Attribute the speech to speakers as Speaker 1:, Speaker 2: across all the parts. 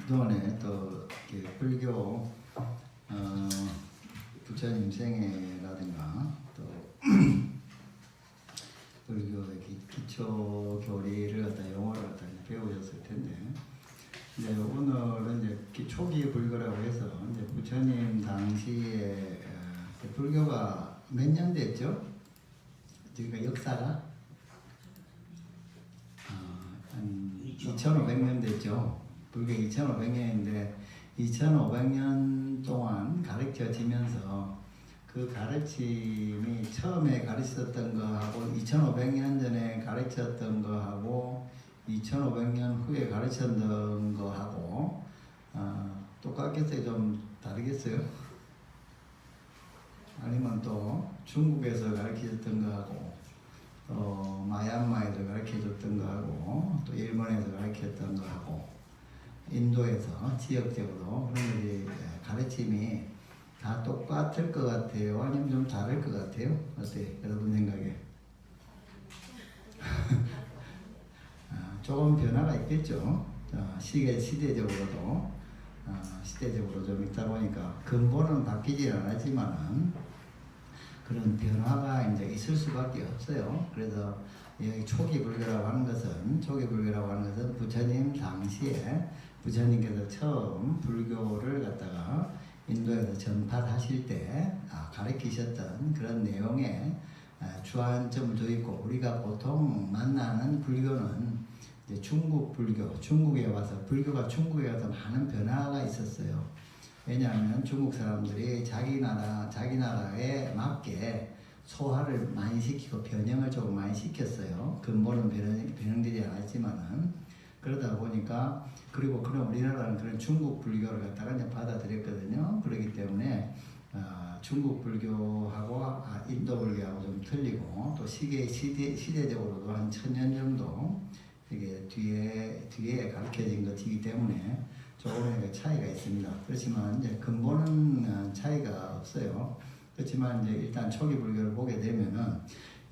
Speaker 1: 그동안에 또 불교 부처님 생애라든가 또 불교의 기초 교리를 갖다 영어를 갖다 배우셨을 텐데, 이제 오늘은 이제 초기 불교라고 해서 이제 부처님 당시에 불교가 몇 년 됐죠? 그러니까 역사가 한 2,500년 됐죠. 불교 2,500년인데 2,500년 동안 가르쳐지면서 그 가르침이 처음에 가르쳤던 거하고 2,500년 전에 가르쳤던 거하고 2,500년 후에 가르쳤던 거하고 똑같겠어요? 좀 다르겠어요? 아니면 또 중국에서 가르쳐줬던 거하고 또 마얀마에서 가르쳐줬던 거하고 또 일본에서 가르쳤던 거하고 인도에서 지역적으로 그런 것이 가르침이 다 똑같을 것 같아요? 아니면 좀 다를 것 같아요? 어때요? 여러분 생각에? 조금 변화가 있겠죠. 시대적으로도 시대적으로 좀 있다 보니까 근본은 바뀌지 않았지만은 그런 변화가 이제 있을 수밖에 없어요. 그래서 여기 초기 불교라고 하는 것은 부처님 당시에 부처님께서 처음 불교를 갖다가 인도에서 전파하실 때 가르치셨던 그런 내용에 주안점을 둬 있고, 우리가 보통 만나는 불교는 이제 중국 불교, 중국에 와서 불교가 중국에 와서 많은 변화가 있었어요. 왜냐하면 중국 사람들이 자기 나라에 맞게 소화를 많이 시키고 변형을 조금 많이 시켰어요. 근본은 변형되지 않았지만은, 그러다 보니까, 그리고 그런 우리나라는 그런 중국 불교를 갖다가 이제 받아들였거든요. 그렇기 때문에 중국 불교하고 인도 불교하고 좀 틀리고, 또 시대적으로도 한 1000년 정도 이게 뒤에 가르쳐진 것이기 때문에 조금의 차이가 있습니다. 그렇지만 이제 근본은 차이가 없어요. 그렇지만 이제 일단 초기 불교를 보게 되면은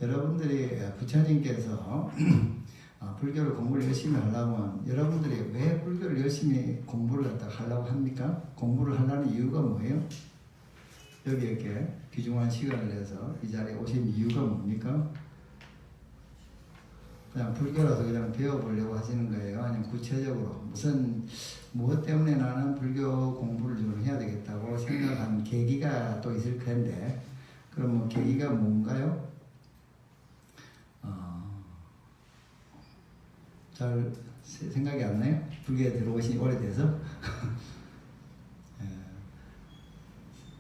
Speaker 1: 여러분들이 부처님께서 불교를 공부를 열심히 하려면 여러분들이 왜 불교를 열심히 공부를 갖다가 하려고 합니까? 공부를 하려는 이유가 뭐예요? 여기 이렇게 귀중한 시간을 내서 이 자리에 오신 이유가 뭡니까? 그냥 불교라서 그냥 배워보려고 하시는 거예요? 아니면 구체적으로 무엇 때문에 나는 불교 공부를 좀 해야 되겠다고 생각한 계기가 또 있을 텐데, 그럼 뭐 계기가 뭔가요? 잘 생각이 안 나요? 불교에 들어오신 오래돼서?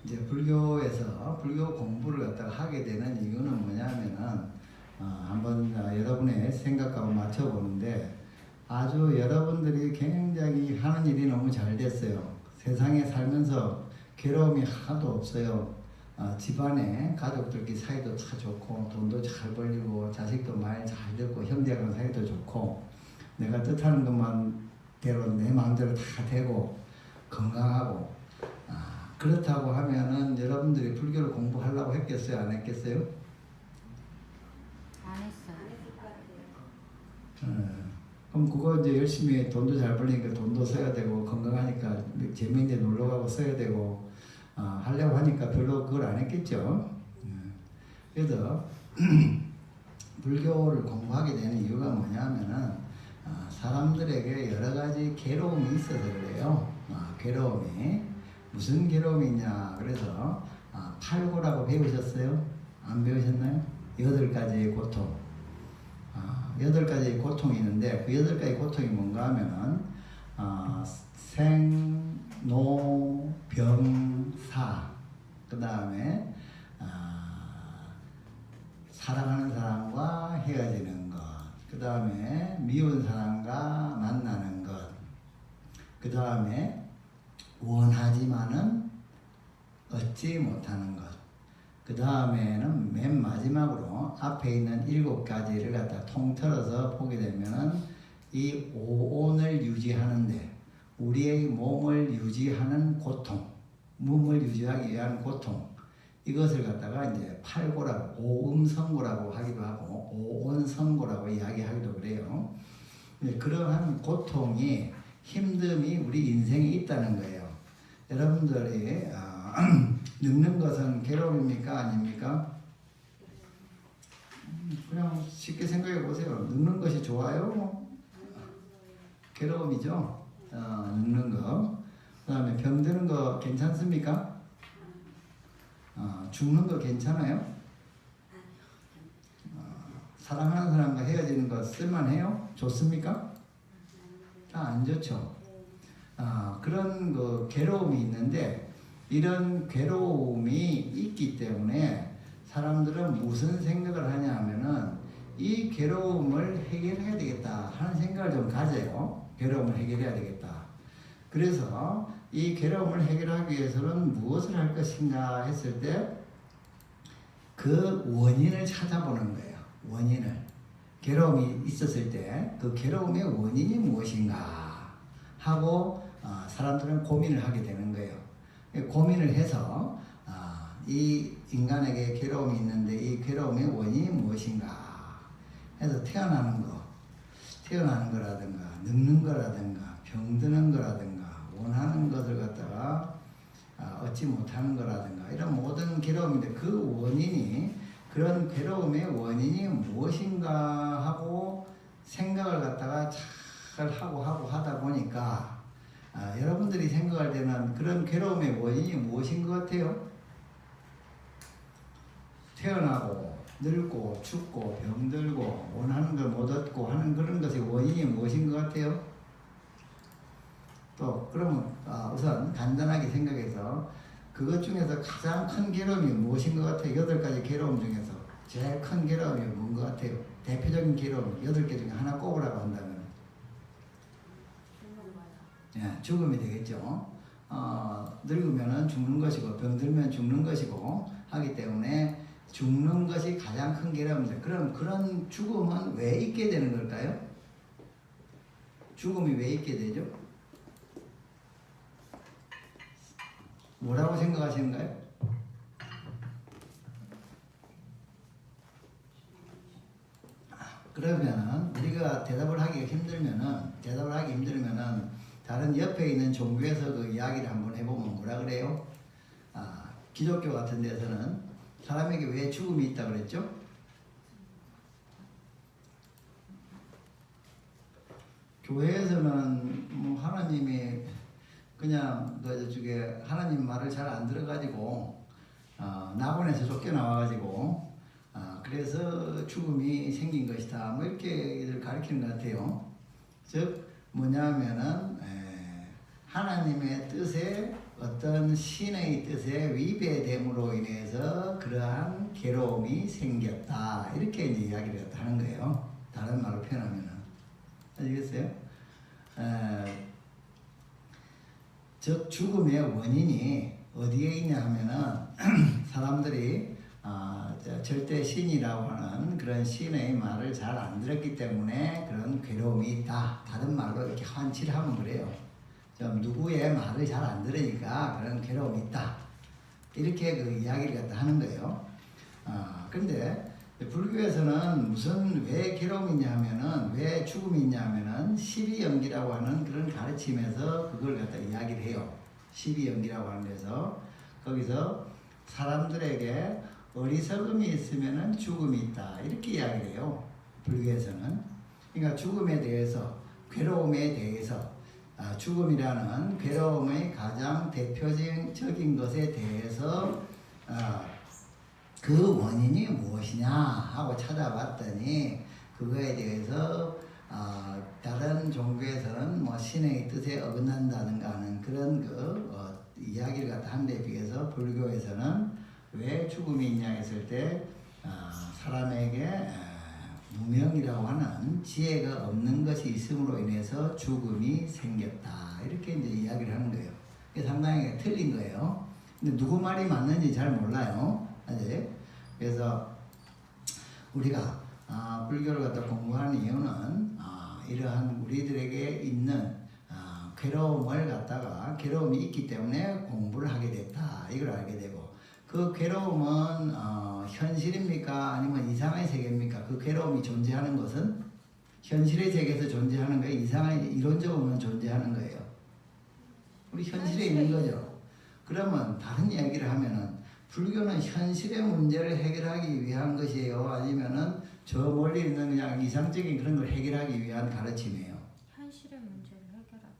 Speaker 1: 이제 불교에서 불교 공부를 갖다가 하게 되는 이유는 뭐냐면은 한번 여러분의 생각과 맞춰보는데, 아주 여러분들이 굉장히 하는 일이 너무 잘 됐어요. 세상에 살면서 괴로움이 하나도 없어요. 집안에 가족들끼리 사이도 다 좋고, 돈도 잘 벌리고, 자식도 말 잘 듣고, 형제간 사이도 좋고, 내가 뜻하는 것만 대로 내 마음대로 다 되고 건강하고, 그렇다고 하면은 여러분들이 불교를 공부하려고 했겠어요? 안 했겠어요?
Speaker 2: 안 했어요.
Speaker 1: 그럼 그거 이제 열심히 돈도 잘 벌리니까 돈도 써야 되고, 건강하니까 재미있게 놀러 가고 써야 되고, 하려고 하니까 별로 그걸 안 했겠죠. 그래서 불교를 공부하게 되는 이유가 뭐냐면은 사람들에게 여러 가지 괴로움이 있어서 그래요. 괴로움이 무슨 괴로움이 있냐? 그래서 8고라고 배우셨어요? 안 배우셨나요? 8가지의 고통. 8가지의 고통이 있는데, 그 8가지 고통이 뭔가 하면은 생, 노, 병, 사, 그 다음에 사랑하는 사람과 헤어지는 것, 그 다음에 미운 사람과 만나는 것, 그 다음에 원하지만은 얻지 못하는 것, 그 다음에는 맨 마지막으로 앞에 있는 7가지를 갖다 통틀어서 보게 되면은 이 오온을 유지하는데, 우리의 몸을 유지하는 고통, 몸을 유지하기 위한 고통, 이것을 갖다가 이제 8고라고, 오음성고라고 하기도 하고 오온성고라고 이야기하기도 그래요. 그러한 고통이 힘듦이 우리 인생에 있다는 거예요. 여러분들이 늙는 것은 괴로움입니까? 아닙니까? 그냥 쉽게 생각해 보세요. 늙는 것이 좋아요? 괴로움이죠. 늙는 거. 그 다음에 병드는 거 괜찮습니까? 죽는 거 괜찮아요? 사랑하는 사람과 헤어지는 거 쓸만해요? 좋습니까? 안 좋죠. 그런 그 괴로움이 있는데 이런 괴로움이 있기 때문에 사람들은 무슨 생각을 하냐 하면은 이 괴로움을 해결해야 되겠다 하는 생각을 좀 가져요. 괴로움을 해결해야 되겠다. 그래서 이 괴로움을 해결하기 위해서는 무엇을 할 것인가 했을 때 그 원인을 찾아보는 거예요. 원인을. 괴로움이 있었을 때 그 괴로움의 원인이 무엇인가 하고 사람들은 고민을 하게 되는 거예요. 고민을 해서 이 인간에게 괴로움이 있는데 이 괴로움의 원인이 무엇인가 해서 태어나는 거라든가 늙는 거라든가 병드는 거라든가 원하는 것을 갖다가 얻지 못하는 거라든가 이런 모든 괴로움인데 그 원인이 그런 괴로움의 원인이 무엇인가 하고 생각을 갖다가 잘 하고 하다 보니까 여러분들이 생각할 때는 그런 괴로움의 원인이 무엇인 것 같아요? 태어나고 늙고 죽고 병들고 원하는 걸 못 얻고 하는 그런 것의 원인이 무엇인 것 같아요? 또 그러면 우선 간단하게 생각해서 그것 중에서 가장 큰 괴로움이 무엇인 것 같아요? 8가지 괴로움 중에서 제일 큰 괴로움이 뭔 것 같아요? 대표적인 괴로움 8개 중에 하나 꼽으라고 한다면 죽음이 되겠죠. 늙으면 죽는 것이고 병들면 죽는 것이고 하기 때문에 죽는 것이 가장 큰 괴로움입니다. 그럼 그런 죽음은 왜 있게 되는 걸까요? 죽음이 왜 있게 되죠? 뭐라고 생각하시는가요? 그러면 우리가 대답을 하기 힘들면은 다른 옆에 있는 종교에서 그 이야기를 한번 해보면 뭐라 그래요? 기독교 같은 데서는 사람에게 왜 죽음이 있다 그랬죠? 교회에서는 뭐 하나님이 그냥 저쪽에 하나님 말을 잘 안 들어가지고 낙원에서 쫓겨나와가지고 그래서 죽음이 생긴 것이다 뭐 이렇게 가르치는 것 같아요. 즉 뭐냐면은 하나님의 뜻에 어떤 신의 뜻에 위배됨으로 인해서 그러한 괴로움이 생겼다 이렇게 이제 이야기를 하는 거예요. 다른 말로 표현하면은 아시겠어요? 즉 죽음의 원인이 어디에 있냐 하면은 사람들이 절대 신이라고 하는 그런 신의 말을 잘 안 들었기 때문에 그런 괴로움이 있다. 다른 말로 이렇게 한치를 하면 그래요. 좀 누구의 말을 잘 안 들으니까 그런 괴로움이 있다. 이렇게 그 이야기를 갖다 하는 거예요. 그런데 불교에서는 왜 괴로움이 있냐 하면은 왜 죽음이 있냐 하면은 십이연기라고 하는 그런 가르침에서 그걸 갖다 이야기를 해요. 십이연기라고 하는 데서 거기서 사람들에게 어리석음이 있으면은 죽음이 있다 이렇게 이야기를 해요. 불교에서는. 그러니까 죽음에 대해서 괴로움에 대해서 죽음이라는 괴로움의 가장 대표적인 것에 대해서 그 원인이 무엇이냐 하고 찾아봤더니 그거에 대해서 다른 종교에서는 뭐 신의 뜻에 어긋난다든가 하는 그런 이야기를 갖다 한 데 비해서 불교에서는 왜 죽음이 있냐 했을 때 사람에게 무명이라고 하는 지혜가 없는 것이 있음으로 인해서 죽음이 생겼다 이렇게 이제 이야기를 하는 거예요. 이게 상당히 틀린 거예요. 근데 누구 말이 맞는지 잘 몰라요. 아직. 그래서 우리가 불교를 갖다 공부하는 이유는 이러한 우리들에게 있는 괴로움을 갖다가 괴로움이 있기 때문에 공부를 하게 됐다 이걸 알게 되고 그 괴로움은 현실입니까 아니면 이상의 세계입니까? 그 괴로움이 존재하는 것은 현실의 세계에서 존재하는 거예요. 이상의 이론적으로는 존재하는 존재하는 거예요? 우리 현실에 있는 거죠. 그러면 다른 이야기를 하면은 불교는 현실의 문제를 해결하기 위한 것이에요? 아니면은 저 멀리 있는 그냥 이상적인 그런 걸 해결하기 위한 가르침이에요?
Speaker 2: 현실의 문제를 해결하기.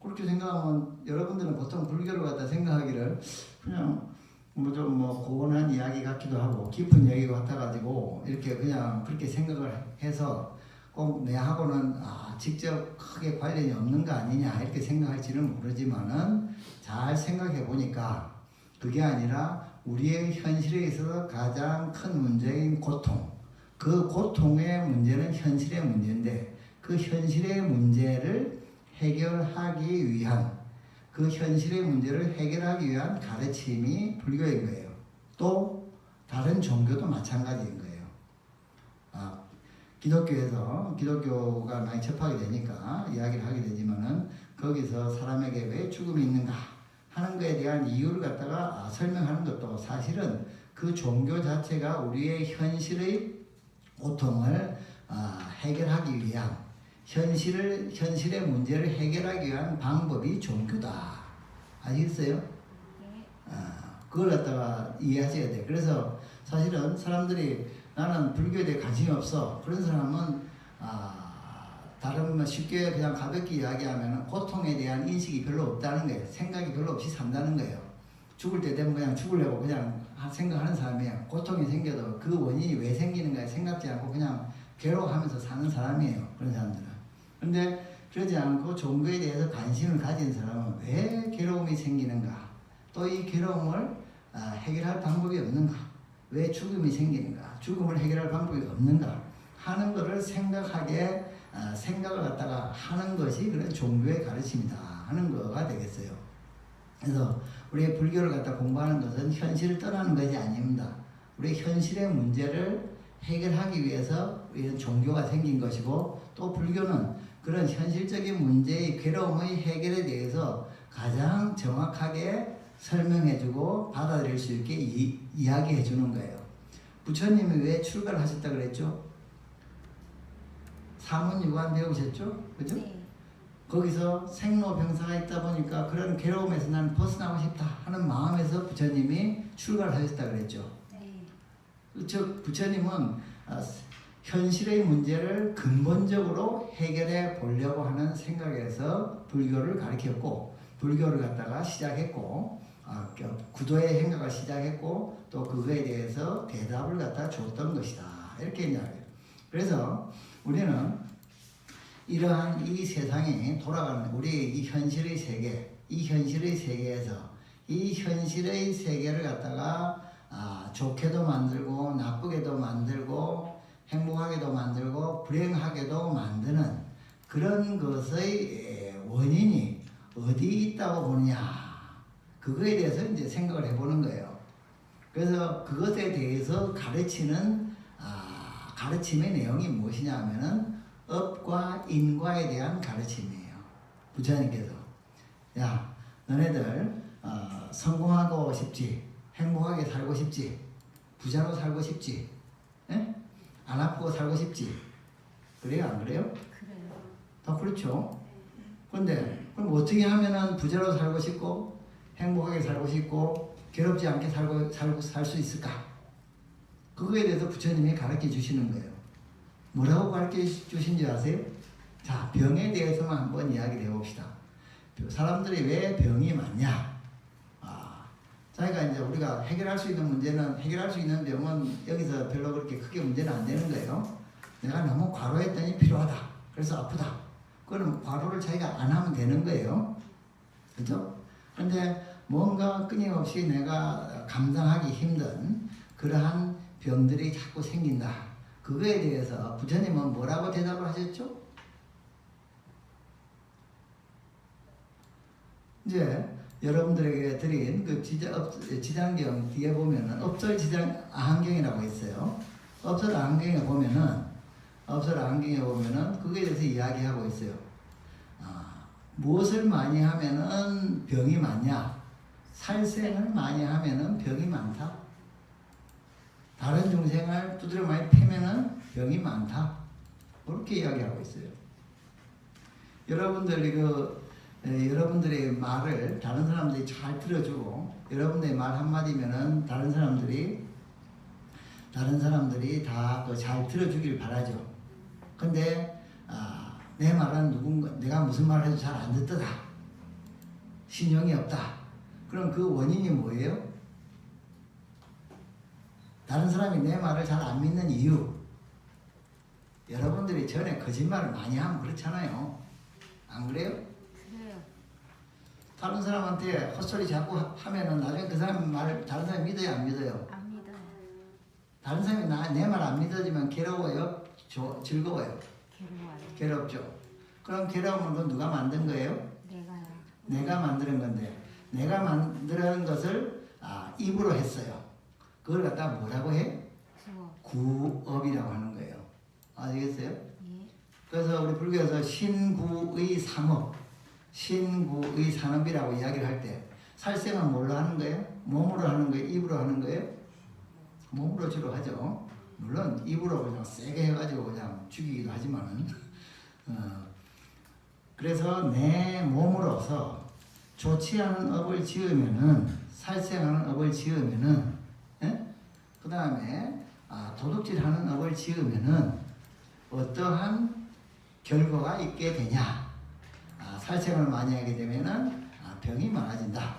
Speaker 1: 그렇게 생각하면 여러분들은 보통 불교를 갖다 생각하기를 그냥 뭐 좀 뭐 고운한 이야기 같기도 하고 깊은 이야기 같아가지고 이렇게 그냥 그렇게 생각을 해서 꼭 내하고는 직접 크게 관련이 없는 거 아니냐 이렇게 생각할지는 모르지만은 잘 생각해 보니까 그게 아니라 우리의 현실에 있어서 가장 큰 문제인 고통, 그 고통의 문제는 현실의 문제인데 그 현실의 문제를 해결하기 위한 그 현실의 문제를 해결하기 위한 가르침이 불교인 거예요. 또 다른 종교도 마찬가지인 거예요. 기독교에서 기독교가 많이 접하게 되니까 이야기를 하게 되지만은 거기서 사람에게 왜 죽음이 있는가 하는 것에 대한 이유를 갖다가 설명하는 것도 사실은 그 종교 자체가 우리의 현실의 고통을 해결하기 위한 현실의 문제를 해결하기 위한 방법이 종교다. 아시겠어요? 그걸 갖다가 이해하셔야 돼요. 그래서 사실은 사람들이 나는 불교에 대해 관심이 없어. 그런 사람은 다른 쉽게 그냥 가볍게 이야기하면 고통에 대한 인식이 별로 없다는 거예요. 생각이 별로 없이 산다는 거예요. 죽을 때 되면 그냥 죽으려고 그냥 생각하는 사람이에요. 고통이 생겨도 그 원인이 왜 생기는가 생각지 않고 그냥 괴로워하면서 사는 사람이에요. 그런 사람들은. 근데 그러지 않고 종교에 대해서 관심을 가진 사람은 왜 괴로움이 생기는가? 또 이 괴로움을 해결할 방법이 없는가? 왜 죽음이 생기는가? 죽음을 해결할 방법이 없는가? 하는 것을 생각을 갖다가 하는 것이 그런 종교의 가르침이다 하는 거가 되겠어요. 그래서 우리의 불교를 갖다 공부하는 것은 현실을 떠나는 것이 아닙니다. 우리 현실의 문제를 해결하기 위해서 이런 종교가 생긴 것이고 또 불교는 그런 현실적인 문제의 괴로움의 해결에 대해서 가장 정확하게 설명해주고 받아들일 수 있게 이야기해주는 거예요. 부처님이 왜 출가를 하셨다 그랬죠? 사문유관 배우셨죠? 그죠?
Speaker 2: 네.
Speaker 1: 거기서 생로병사가 있다 보니까 그런 괴로움에서 나는 벗어나고 싶다 하는 마음에서 부처님이 출가를 하셨다 그랬죠.
Speaker 2: 네.
Speaker 1: 즉 부처님은 현실의 문제를 근본적으로 해결해 보려고 하는 생각에서 불교를 가르쳤고 불교를 갖다가 시작했고 구도의 생각을 시작했고 또 그거에 대해서 대답을 갖다 줬던 것이다 이렇게 이야기해요. 그래서 우리는 이러한 이 세상이 돌아가는 우리 이 현실의 세계, 이 현실의 세계에서 이 현실의 세계를 갖다가 좋게도 만들고 나쁘게도 만들고 행복하게도 만들고 불행하게도 만드는 그런 것의 원인이 어디 있다고 보느냐 그거에 대해서 이제 생각을 해보는 거예요. 그래서 그것에 대해서 가르치는 가르침의 내용이 무엇이냐 하면은 업과 인과에 대한 가르침이에요. 부처님께서 야 너네들 성공하고 싶지 행복하게 살고 싶지 부자로 살고 싶지 에? 안 아프고 살고 싶지 그래요 안 그래요?
Speaker 2: 그래요.
Speaker 1: 다 그렇죠. 근데 그럼 어떻게 하면은 부자로 살고 싶고 행복하게 살고 싶고 괴롭지 않게 살 수 있을까? 그거에 대해서 부처님이 가르쳐 주시는 거예요. 뭐라고 가르쳐 주신지 아세요? 자, 병에 대해서만 한번 이야기를 해봅시다. 사람들이 왜 병이 많냐? 자기가 이제 우리가 해결할 수 있는 문제는 해결할 수 있는 병은 여기서 별로 그렇게 크게 문제는 안 되는 거예요. 내가 너무 과로했더니 필요하다. 그래서 아프다. 그럼 과로를 자기가 안 하면 되는 거예요. 그죠? 근데 뭔가 끊임없이 내가 감당하기 힘든 그러한 병들이 자꾸 생긴다. 그거에 대해서 부처님은 뭐라고 대답을 하셨죠? 이제 여러분들에게 드린 그 지장경 뒤에 보면은 업설지장 아한경이라고 있어요. 업설 아한경에 보면은 그거에 대해서 이야기하고 있어요. 무엇을 많이 하면은 병이 많냐? 살생을 많이 하면은 병이 많다. 다른 중생을 두드려 많이 패면은 병이 많다. 그렇게 이야기하고 있어요. 여러분들이 여러분들의 말을 다른 사람들이 잘 들어주고 여러분들의 말 한마디면은 다른 사람들이 다 잘 들어주길 바라죠. 근데 내 말은 내가 무슨 말을 해도 잘 안 듣더라. 신용이 없다. 그럼 그 원인이 뭐예요? 다른 사람이 내 말을 잘 안 믿는 이유. 여러분들이 전에 거짓말을 많이 하면 그렇잖아요. 안 그래요?
Speaker 2: 그래요.
Speaker 1: 다른 사람한테 헛소리 자꾸 하면은 나중에 그 사람 말을 다른 사람이 믿어요, 안 믿어요?
Speaker 2: 안 믿어요.
Speaker 1: 다른 사람이 내 말 안 믿어지면 괴로워요? 즐거워요?
Speaker 2: 괴로워요.
Speaker 1: 괴롭죠. 그럼 괴로움은 그건 누가 만든 거예요?
Speaker 2: 내가요.
Speaker 1: 내가 만드는 건데 내가 만드는 것을 입으로 했어요. 그걸 갖다 뭐라고 해? 구업이라고 하는 거예요. 아시겠어요?
Speaker 2: 예.
Speaker 1: 그래서 우리 불교에서 신구의 삼업, 신구의 산업이라고 이야기를 할 때 살생은 뭘로 하는 거예요? 몸으로 하는 거예요? 입으로 하는 거예요? 몸으로 주로 하죠. 물론 입으로 그냥 세게 해가지고 그냥 죽이기도 하지만은 그래서 내 몸으로서 좋지 않은 업을 지으면은 살생하는 업을 지으면은 그 다음에 도둑질하는 업을 지으면은 어떠한 결과가 있게 되냐? 살생을 많이 하게 되면은 병이 많아진다.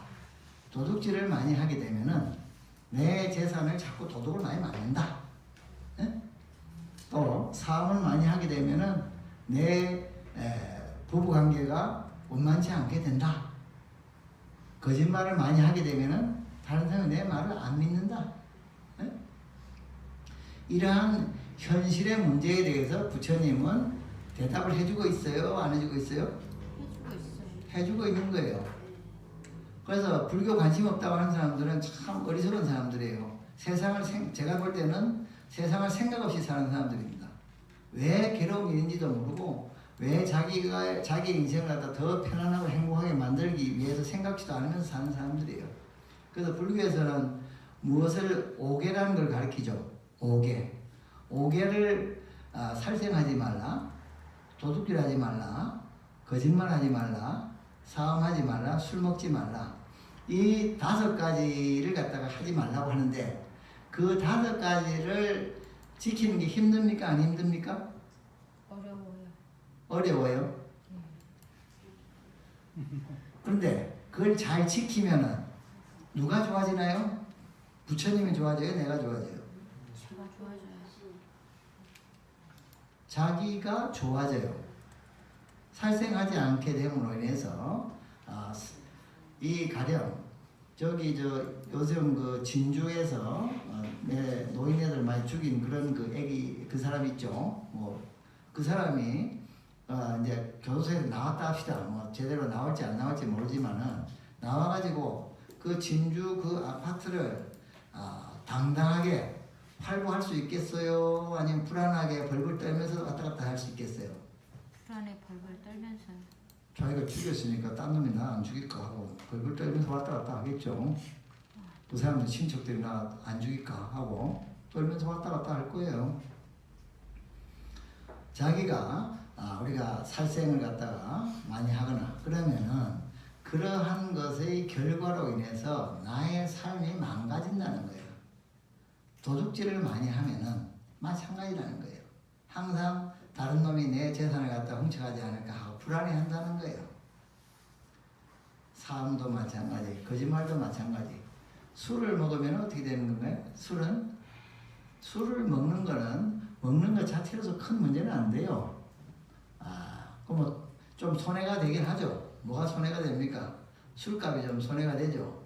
Speaker 1: 도둑질을 많이 하게 되면은 내 재산을 자꾸 도둑을 많이 맞는다. 또 사업을 많이 하게 되면은 내 부부 관계가 원만치 않게 된다. 거짓말을 많이 하게 되면은 다른 사람이 내 말을 안 믿는다. 이러한 현실의 문제에 대해서 부처님은 대답을 해주고 있어요? 안 해주고 있어요?
Speaker 2: 해주고 있어요.
Speaker 1: 해주고 있는 거예요. 그래서 불교 관심 없다고 하는 사람들은 참 어리석은 사람들이에요. 제가 볼 때는 세상을 생각 없이 사는 사람들입니다. 왜 괴로움이 있는지도 모르고 왜 자기 인생을 갖다 더 편안하고 행복하게 만들기 위해서 생각지도 않으면서 사는 사람들이에요. 그래서 불교에서는 무엇을 오계라는 걸 가르치죠. 오계를 살생하지 말라, 도둑질하지 말라, 거짓말하지 말라, 사음하지 말라, 술 먹지 말라. 이 5가지를 갖다가 하지 말라고 하는데 그 5가지를 지키는 게 힘듭니까? 안 힘듭니까?
Speaker 2: 어려워요.
Speaker 1: 어려워요. 그런데 그걸 잘 지키면은 누가 좋아지나요? 부처님이 좋아져요? 내가 좋아져요?
Speaker 2: 제가 좋아져요.
Speaker 1: 자기가 좋아져요. 살생하지 않게 됨으로 인해서 이 가령 요즘 그 진주에서 내 노인네들 많이 죽인 그런 그 사람 있죠. 뭐 그 사람이 이제 교도소에서 나왔다 합시다. 뭐 제대로 나올지 안 나올지 모르지만은 나와가지고 그 진주 그 아파트를 당당하게 활보할 수 있겠어요? 아니면 불안하게 벌벌 떨면서 왔다 갔다 할 수 있겠어요?
Speaker 2: 불안에 벌벌 떨면서요.
Speaker 1: 자기가 죽였으니까 딴 놈이 나 안 죽일까 하고 벌벌 떨면서 왔다 갔다 하겠죠. 그 사람들 친척들이 나 안 죽일까 하고 떨면서 왔다 갔다 할 거예요. 자기가 우리가 살생을 갖다가 많이 하거나 그러면은 그러한 것의 결과로 인해서 나의 삶이 망가진다는 거예요. 도둑질을 많이 하면은 마찬가지라는 거예요. 항상 다른 놈이 내 재산을 갖다 훔쳐가지 않을까 하고 불안해한다는 거예요. 사음도 마찬가지, 거짓말도 마찬가지. 술을 먹으면 어떻게 되는 건가요? 술을 먹는 거는 먹는 것 자체로서 큰 문제는 안 돼요. 그럼 좀 손해가 되긴 하죠. 뭐가 손해가 됩니까? 술값이 좀 손해가 되죠.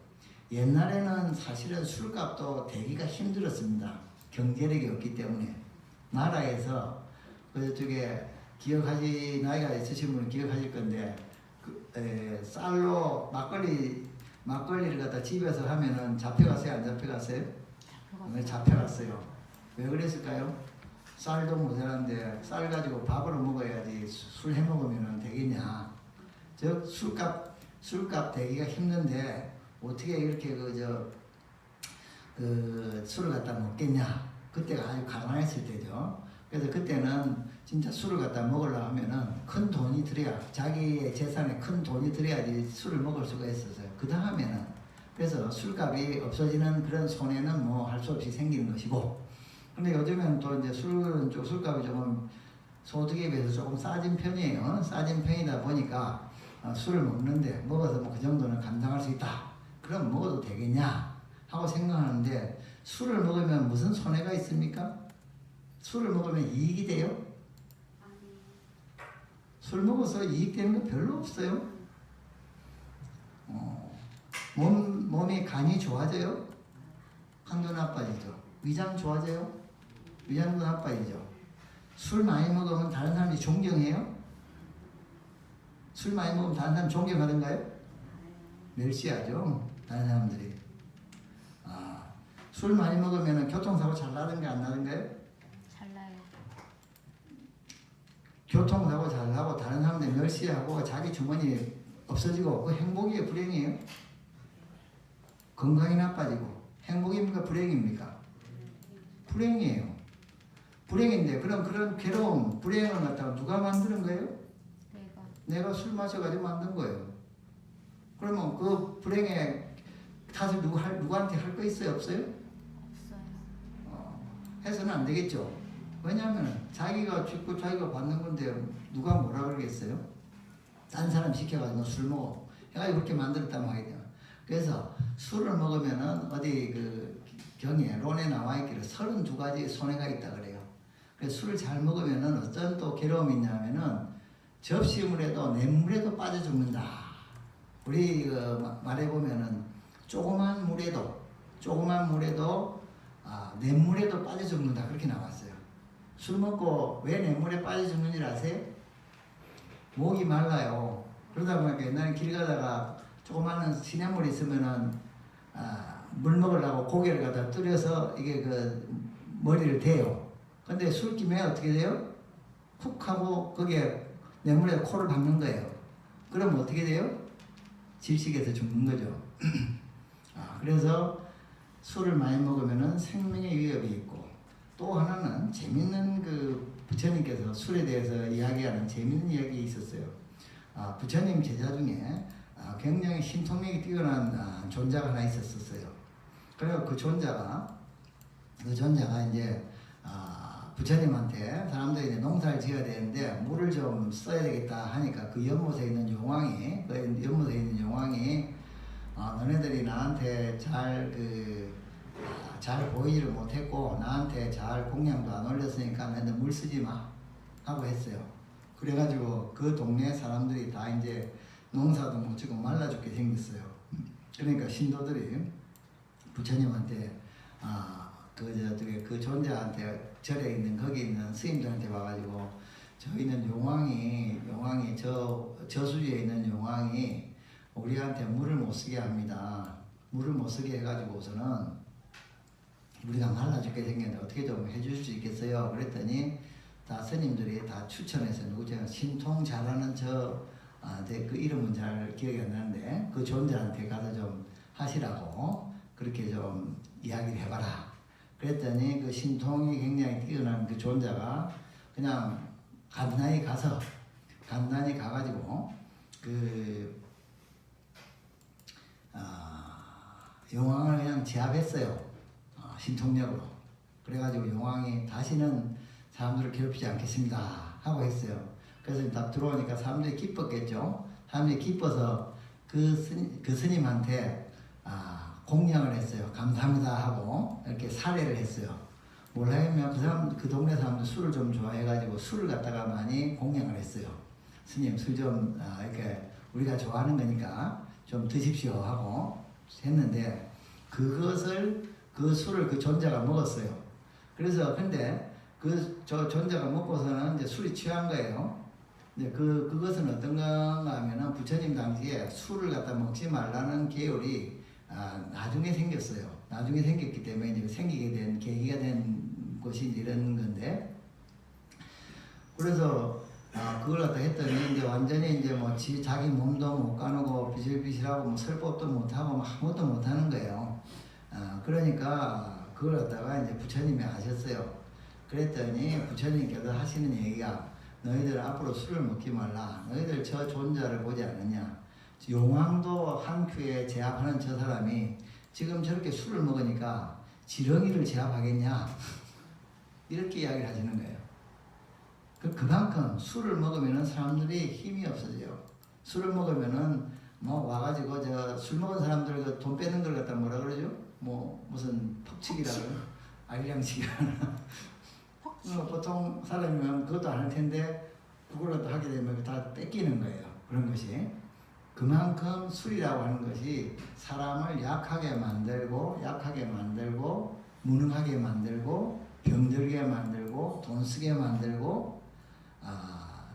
Speaker 1: 옛날에는 사실은 술값도 대기가 힘들었습니다. 경제력이 없기 때문에. 나라에서 그쪽에 나이가 있으신 분은 기억하실 건데 쌀로 막걸리를 갖다 집에서 하면은 잡혀갔어요? 안 잡혀갔어요? 잡혀갔어요. 왜 그랬을까요? 쌀도 모자란데 쌀 가지고 밥으로 먹어야지 술 해먹으면 되겠냐. 즉 술값 대기가 힘든데 어떻게 이렇게 술을 갖다 먹겠냐. 그때가 아주 가난했을 때죠. 그래서 그때는 진짜 술을 갖다 먹으려고 하면은 큰 돈이 들어야, 자기의 재산에 큰 돈이 들어야지 술을 먹을 수가 있었어요. 그 다음에는, 그래서 술값이 없어지는 그런 손해는 뭐 할 수 없이 생기는 것이고, 근데 요즘에는 또 이제 술값이 조금 소득에 비해서 조금 싸진 편이에요. 싸진 편이다 보니까 술을 먹는데, 먹어서 뭐 그 정도는 감당할 수 있다, 그럼 먹어도 되겠냐 하고 생각하는데, 술을 먹으면 무슨 손해가 있습니까? 술을 먹으면 이익이 돼요? 술 먹어서 이익되는 거 별로 없어요. 몸이 간이 좋아져요? 간도 나빠지죠. 위장 좋아져요? 위장도 나빠지죠. 술 많이 먹으면 다른 사람이 존경해요? 술 많이 먹으면 다른 사람 존경하던가요? 멸시하죠, 다른 사람들이. 술 많이 먹으면 교통사고 잘 나던가 안 나던가요?
Speaker 2: 잘 나요.
Speaker 1: 교통사고 잘 나고 다른 사람들 멸시하고 자기 주머니 없어지고, 그 행복이에요, 불행이에요? 건강이 나빠지고. 행복입니까, 불행입니까? 불행이에요. 불행인데, 그럼 그런 괴로움, 불행을 갖다가 누가 만드는 거예요? 내가 술 마셔가지고 만든 거예요. 그러면 그 불행의 탓을 누구한테 할 거 있어요, 없어요?
Speaker 2: 없어요.
Speaker 1: 해서는 안 되겠죠. 왜냐하면 자기가 죽고 자기가 받는 건데 누가 뭐라 그러겠어요? 딴 사람 시켜가지고 술 먹어 해가지고 그렇게 만들었단 말이에요. 그래서 술을 먹으면은 어디 그 경에 론에 나와 있기를 32가지 손해가 있다 그래요. 그래서 술을 잘 먹으면은 어떤 또 괴로움이 있냐면은 접시물에도 냇물에도 빠져 죽는다. 우리 말해보면은 조그만 물에도 냇물에도 빠져 죽는다, 그렇게 나왔어요. 술 먹고 왜 냇물에 빠져 죽는 줄 아세요? 목이 말라요. 그러다 보니까 옛날에 길 가다가 조그마한 시냇물이 있으면은 물 먹으려고 고개를 갖다 뚫어서 이게 그 머리를 대요. 근데 술김에 어떻게 돼요? 훅 하고 거기에 냇물에 코를 박는 거예요. 그럼 어떻게 돼요? 질식해서 죽는 거죠. 그래서 술을 많이 먹으면은 생명의 위협이 있고, 또 하나는 재밌는 그 부처님께서 술에 대해서 이야기하는 재밌는 이야기 있었어요. 부처님 제자 중에 굉장히 신통력이 뛰어난 존자가 하나 있었어요. 그래서 그 존자가 이제 부처님한테 사람들이 이제 농사를 지어야 되는데 물을 좀 써야 되겠다 하니까, 그 연못에 있는 용왕이 너네들이 나한테 잘 보이지를 못했고 나한테 잘 공양도 안 올렸으니까 너네 물 쓰지 마 하고 했어요. 그래가지고 그 동네 사람들이 다 이제 농사도 못 짓고 말라 죽게 생겼어요. 그러니까 신도들이 부처님한테 그 존재한테 절에 있는 거기 있는 스님들한테 와가지고, 저희는 용왕이 저수지에 있는 용왕이 우리한테 물을 못 쓰게 합니다. 물을 못 쓰게 해가지고서는 우리가 말라 죽게 생겼는데 어떻게 좀 해줄 수 있겠어요? 그랬더니 다 스님들이 다 추천해서, 누구죠? 신통 잘하는 그 이름은 잘 기억이 안 나는데 그 존재한테 가서 좀 하시라고 그렇게 좀 이야기를 해봐라. 그랬더니 그 신통이 굉장히 뛰어난 그 존재가 그냥 간단히 가가지고 용왕을 그냥 제압했어요. 신통력으로. 그래가지고 용왕이 다시는 사람들을 괴롭히지 않겠습니다 하고 했어요. 그래서 딱 들어오니까 사람들이 기뻤겠죠. 사람들이 기뻐서 그 스님한테 공양을 했어요. 감사합니다 하고 이렇게 사례를 했어요. 뭘 하면 그 동네 사람들 술을 좀 좋아해가지고 술을 갖다가 많이 공양을 했어요. 스님 술 좀 이렇게 우리가 좋아하는 거니까 좀 드십시오 하고 했는데, 그 술을 그 존재가 먹었어요. 그래서 근데 저 존재가 먹고서는 이제 술이 취한 거예요. 이제 그것은 어떤가 하면은 부처님 당시에 술을 갖다 먹지 말라는 계율이 나중에 생겼어요. 나중에 생겼기 때문에 이제 생기게 된 계기가 된 것이 이런 건데, 그래서 그걸 갖다 했더니 이제 완전히 이제 뭐 자기 몸도 못 가누고 비실비실하고 뭐 설법도 못 하고 뭐 아무것도 못 하는 거예요. 그러니까 그걸 갖다가 이제 부처님이 하셨어요. 그랬더니 부처님께서 하시는 얘기가 너희들 앞으로 술을 먹지 말라. 너희들 저 존자를 보지 않느냐. 용왕도 한 큐에 제압하는 저 사람이 지금 저렇게 술을 먹으니까 지렁이를 제압하겠냐. 이렇게 이야기를 하시는 거예요. 그만큼 술을 먹으면 사람들이 힘이 없어져요. 술을 먹으면은 뭐 와가지고 저 술 먹은 사람들 그 돈 빼는 걸 갖다 뭐라 그러죠? 뭐 무슨 퍽치기라고 알량치기라나 보통 사람이면 그것도 안 할 텐데 그걸 갖다 하게 되면 다 뺏기는 거예요. 그런 것이 그만큼 술이라고 하는 것이 사람을 약하게 만들고 무능하게 만들고 병들게 만들고 돈 쓰게 만들고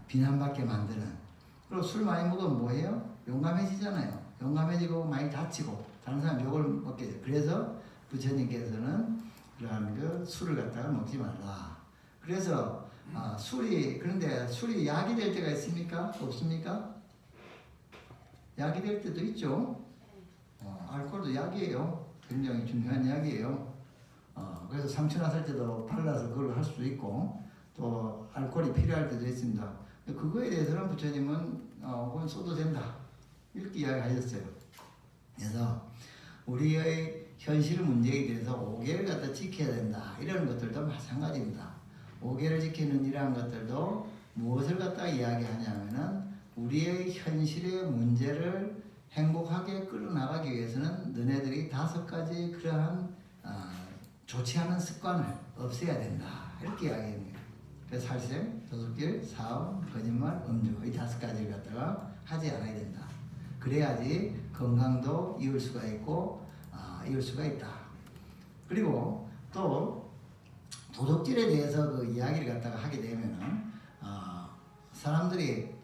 Speaker 1: 비난받게 만드는. 그리고 술 많이 먹으면 뭐예요? 용감해지잖아요. 용감해지고 많이 다치고 다른 사람 욕을 먹게 돼요. 그래서 부처님께서는 그러한 그 술을 갖다가 먹지 말라. 그래서 그런데 술이 약이 될 때가 있습니까? 없습니까? 약이 될 때도 있죠. 알코올도 약이에요. 굉장히 중요한 약이에요. 그래서 상처 났을 때도 발라서 그걸 할 수도 있고 또 알코올이 필요할 때도 있습니다. 그거에 대해서는 부처님은 그건 써도 된다 이렇게 이야기하셨어요. 그래서 우리의 현실 문제에 대해서 오계를 갖다 지켜야 된다 이런 것들도 마찬가지입니다. 오계를 지키는 이러한 것들도 무엇을 갖다 이야기하냐면은 우리의 현실의 문제를 행복하게 끌어나가기 위해서는 너네들이 5가지 그러한 좋지 않은 습관을 없애야 된다 이렇게 이야기합니다. 그래서 살생, 도둑질, 사업, 거짓말, 음주 이 5가지를 갖다가 하지 않아야 된다. 그래야지 건강도 이을 수가 있고 이을 수가 있다. 그리고 또 도둑질에 대해서 그 이야기를 갖다가 하게 되면은 사람들이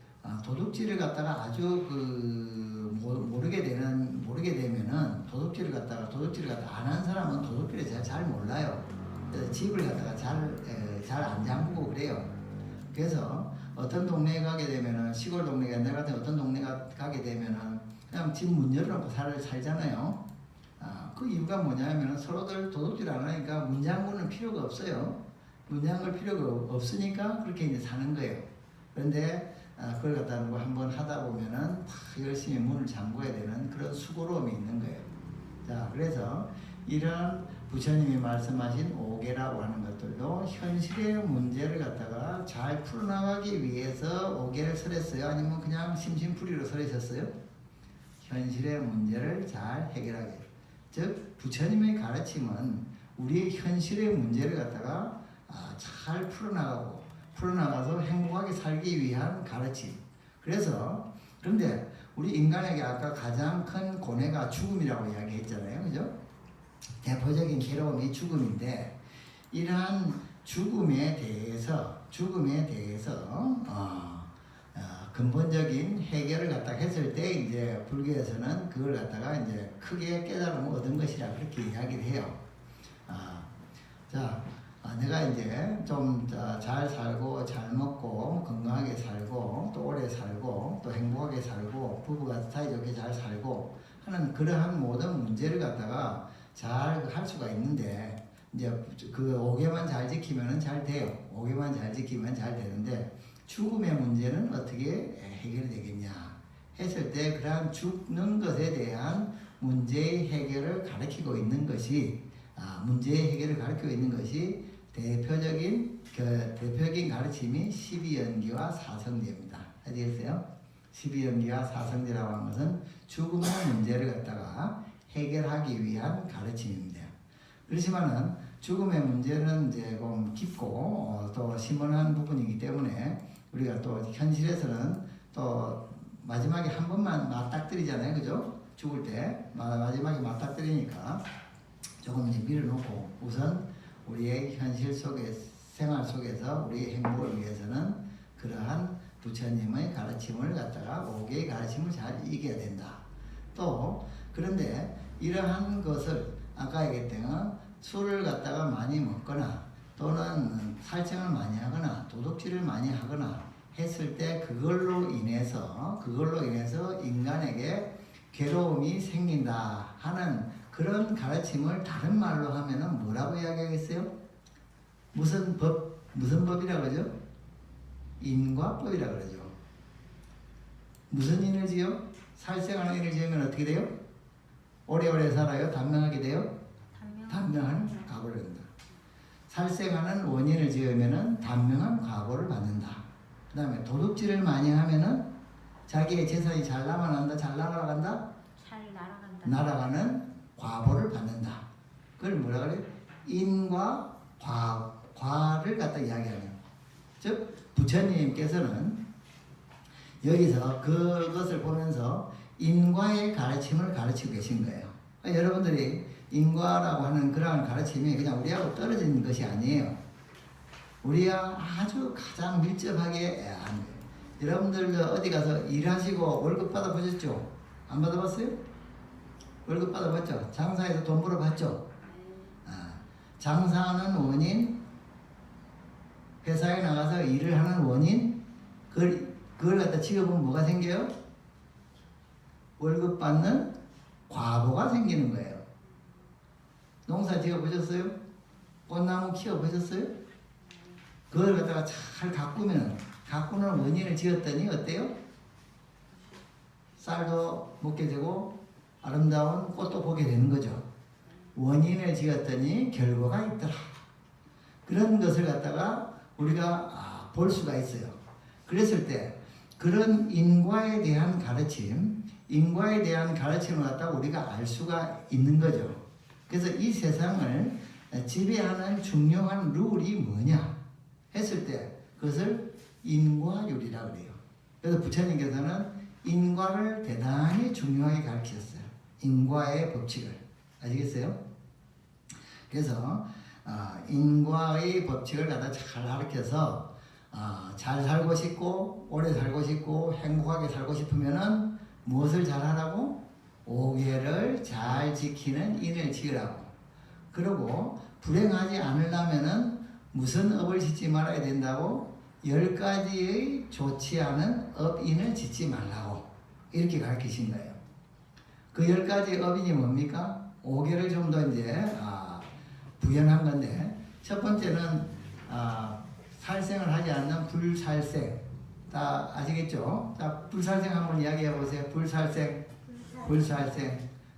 Speaker 1: 도둑질을 갖다가 아주 모르게 되면은 도둑질을 갖다가 안 한 사람은 도둑질을 잘 몰라요. 그래서 집을 갖다가 잘 안 잠그고 그래요. 그래서 어떤 동네에 가게 되면은 시골 동네가 옛날 같은 어떤 동네 가게 되면은 그냥 집 문 열어놓고 살잖아요. 그 이유가 뭐냐면은 서로들 도둑질 안 하니까 문 잠그는 필요가 없어요. 문 잠글 필요가 없으니까 그렇게 이제 사는 거예요. 그런데 그걸 갖다 놓고 한번 하다 보면은 열심히 문을 잠궈야 되는 그런 수고로움이 있는 거예요. 자, 그래서 이런 부처님이 말씀하신 오계라고 하는 것들도 현실의 문제를 갖다가 잘 풀어나가기 위해서 오계를 설했어요? 아니면 그냥 심심풀이로 설으셨어요? 현실의 문제를 잘 해결하게. 즉, 부처님의 가르침은 우리의 현실의 문제를 갖다가 잘 풀어나가서 행복하게 살기 위한 가르침. 그런데 우리 인간에게 아까 가장 큰 고뇌가 죽음이라고 이야기했잖아요. 그죠? 대표적인 괴로움이 죽음인데 이러한 죽음에 대해서 근본적인 해결을 갖다 했을 때 이제 불교에서는 그걸 갖다가 이제 크게 깨달음을 얻은 것이라 그렇게 이야기를 해요. 내가 이제 좀 잘 살고 잘 먹고 건강하게 살고 또 오래 살고 또 행복하게 살고 부부가 사이좋게 잘 살고 하는 그러한 모든 문제를 갖다가 잘 할 수가 있는데 이제 그 오계만 잘 지키면은 잘 돼요. 오계만 잘 지키면 잘 되는데 죽음의 문제는 어떻게 해결이 되겠냐 했을 때 그러한 죽는 것에 대한 문제의 해결을 가르치고 있는 것이 문제의 해결을 가르치고 있는 것이 대표적인 가르침이 12연기와 사성제입니다. 아시겠어요? 12연기와 사성제라고 하는 것은 죽음의 문제를 갖다가 해결하기 위한 가르침입니다. 그렇지만은 죽음의 문제는 이제 좀 깊고 또 심오한 부분이기 때문에 우리가 또 현실에서는 또 마지막에 한 번만 맞닥뜨리잖아요. 그죠? 죽을 때 마지막에 맞닥뜨리니까 조금 이제 밀어놓고 우선 우리의 현실 속에 생활 속에서 우리의 행복을 위해서는 그러한 부처님의 가르침을 갖다가 오계의 가르침을 잘 이겨야 된다. 또 그런데 이러한 것을 아까 얘기했던 술을 갖다가 많이 먹거나 또는 살생을 많이 하거나 도둑질을 많이 하거나 했을 때 그걸로 인해서 인간에게 괴로움이 생긴다 하는 그런 가르침을 다른 말로 하면은 뭐라고 이야기하겠어요? 무슨 법이라 그러죠? 인과법이라 그러죠. 무슨 인을 지어? 살생하는 인을 지으면 어떻게 돼요? 오래오래 살아요? 단명하게 돼요? 단명한 과보를 받는다. 살생하는 원인을 지으면 단명한 과보를 받는다. 그 다음에 도둑질을 많이 하면은 자기의 재산이 잘 남아난다, 잘 날아간다?
Speaker 2: 잘 날아간다.
Speaker 1: 날아가는 과보를 받는다. 그걸 뭐라 그래요? 인과 과를 갖다 이야기하는. 즉 부처님께서는 여기서 그것을 보면서 인과의 가르침을 가르치고 계신 거예요. 그러니까 여러분들이 인과라고 하는 그러한 가르침이 그냥 우리하고 떨어진 것이 아니에요. 우리와 아주 가장 밀접하게 안 돼요. 여러분들도 어디 가서 일하시고 월급 받아 보셨죠? 안 받아봤어요? 월급 받아 봤죠? 장사해서 돈 벌어 봤죠? 장사하는 원인, 회사에 나가서 일을 하는 원인, 그걸 갖다 지어보면 뭐가 생겨요? 월급 받는 과보가 생기는 거예요. 농사 지어 보셨어요? 꽃나무 키워 보셨어요? 그걸 갖다가 잘 가꾸는 원인을 지었더니 어때요? 쌀도 먹게 되고 아름다운 꽃도 보게 되는 거죠. 원인을 지었더니 결과가 있더라. 그런 것을 갖다가 우리가 볼 수가 있어요. 그랬을 때 그런 인과에 대한 가르침을 갖다가 우리가 알 수가 있는 거죠. 그래서 이 세상을 지배하는 중요한 룰이 뭐냐 했을 때 그것을 인과율이라고 그래요. 그래서 부처님께서는 인과를 대단히 중요하게 가르치셨어요. 인과의 법칙을. 아시겠어요? 그래서 인과의 법칙을 갖다 잘 가르쳐서 잘 살고 싶고 오래 살고 싶고 행복하게 살고 싶으면은 무엇을 잘하라고? 오계를 잘 지키는 인을 지으라고. 그리고 불행하지 않으려면은 무슨 업을 짓지 말아야 된다고? 10가지의 좋지 않은 업인을 짓지 말라고 이렇게 가르치신 거예요. 그 10가지 업인이 뭡니까? 오계를 좀 더 이제 부연한 건데 첫 번째는 살생을 하지 않는 불살생. 다 아시겠죠? 자, 불살생 한번 이야기해 보세요. 불살생.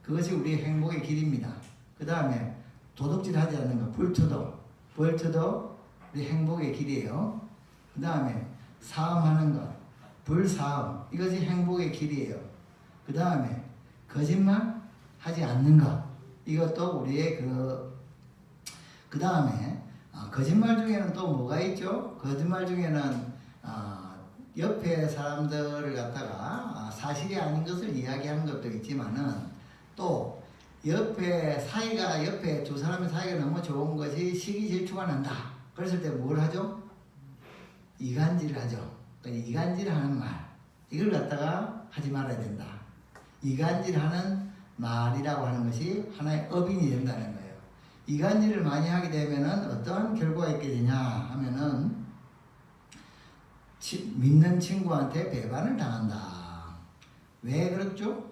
Speaker 1: 그것이 우리의 행복의 길입니다. 그 다음에 도둑질 하지 않는 것. 불투도 우리 행복의 길이에요. 그 다음에 사음하는 것. 불사음. 이것이 행복의 길이에요. 그 다음에 거짓말 하지 않는 것. 이것도 우리의 그 다음에 거짓말 중에는 또 뭐가 있죠? 거짓말 중에는 옆에 사람들을 갖다가 사실이 아닌 것을 이야기하는 것도 있지만은 또 옆에 두 사람의 사이가 너무 좋은 것이 시기 질투가 난다. 그랬을 때 뭘 하죠? 이간질을 하죠. 그러니까 이간질하는 말 이걸 갖다가 하지 말아야 된다. 이간질하는 말이라고 하는 것이 하나의 업인이 된다는 거예요. 이간질을 많이 하게 되면은 어떠한 결과가 있게 되냐 하면은 믿는 친구한테 배반을 당한다. 왜 그렇죠?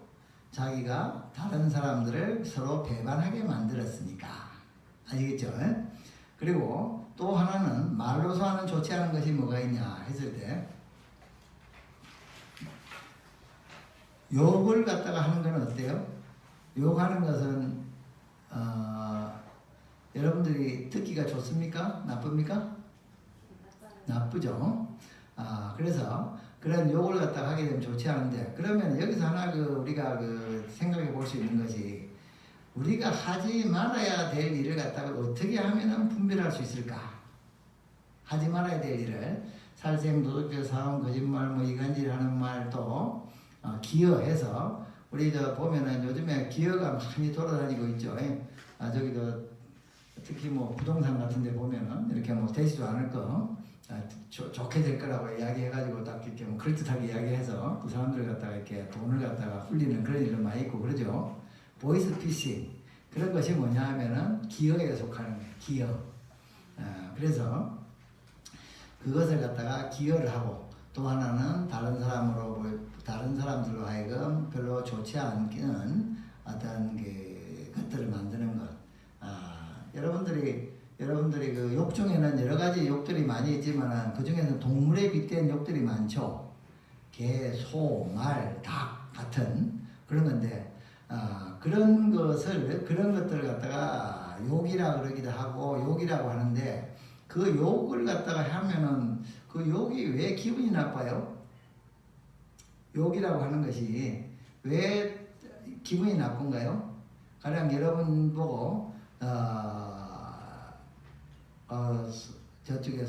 Speaker 1: 자기가 다른 사람들을 서로 배반하게 만들었으니까. 아시겠죠? 그리고 또 하나는 말로서 하는 좋지 않은 것이 뭐가 있냐 했을 때 욕을 갖다가 하는 건 어때요? 욕하는 것은 여러분들이 듣기가 좋습니까? 나쁩니까? 나쁘죠. 그래서 그런 욕을 갖다가 하게 되면 좋지 않은데 그러면 여기서 하나 우리가 생각해 볼 수 있는 것이 우리가 하지 말아야 될 일을 갖다가 어떻게 하면 분별할 수 있을까? 하지 말아야 될 일을 살생, 도둑질, 사음, 거짓말, 이간질하는 말도 기여해서 우리 보면은 요즘에 기여가 많이 돌아다니고 있죠. 저기도 특히 부동산 같은 데 보면은 이렇게 되지도 않을 거 좋게 될 거라고 이야기해가지고 딱 이렇게 그럴듯하게 이야기해서 그 사람들 갖다가 이렇게 돈을 갖다가 훌리는 그런 일도 많이 있고 그러죠. 보이스 피싱 그런 것이 뭐냐 하면은 기여에 속하는 거예요. 기여. 그래서 그것을 갖다가 기여를 하고 또 하나는 다른 사람들로 하여금 별로 좋지 않기는 어떤 것들을 만드는 것. 여러분들이 여러분들이 그 욕 중에는 여러 가지 욕들이 많이 있지만 그 중에서 동물에 빗댄 욕들이 많죠. 개, 소, 말, 닭 같은 그런 건데 그런 것들을 갖다가 욕이라 그러기도 하고 욕이라고 하는데 그 욕을 갖다가 하면은 그 욕이 왜 기분이 나빠요? 욕이라고 하는 것이 왜 기분이 나쁜가요? 가령 여러분 보고 저쪽에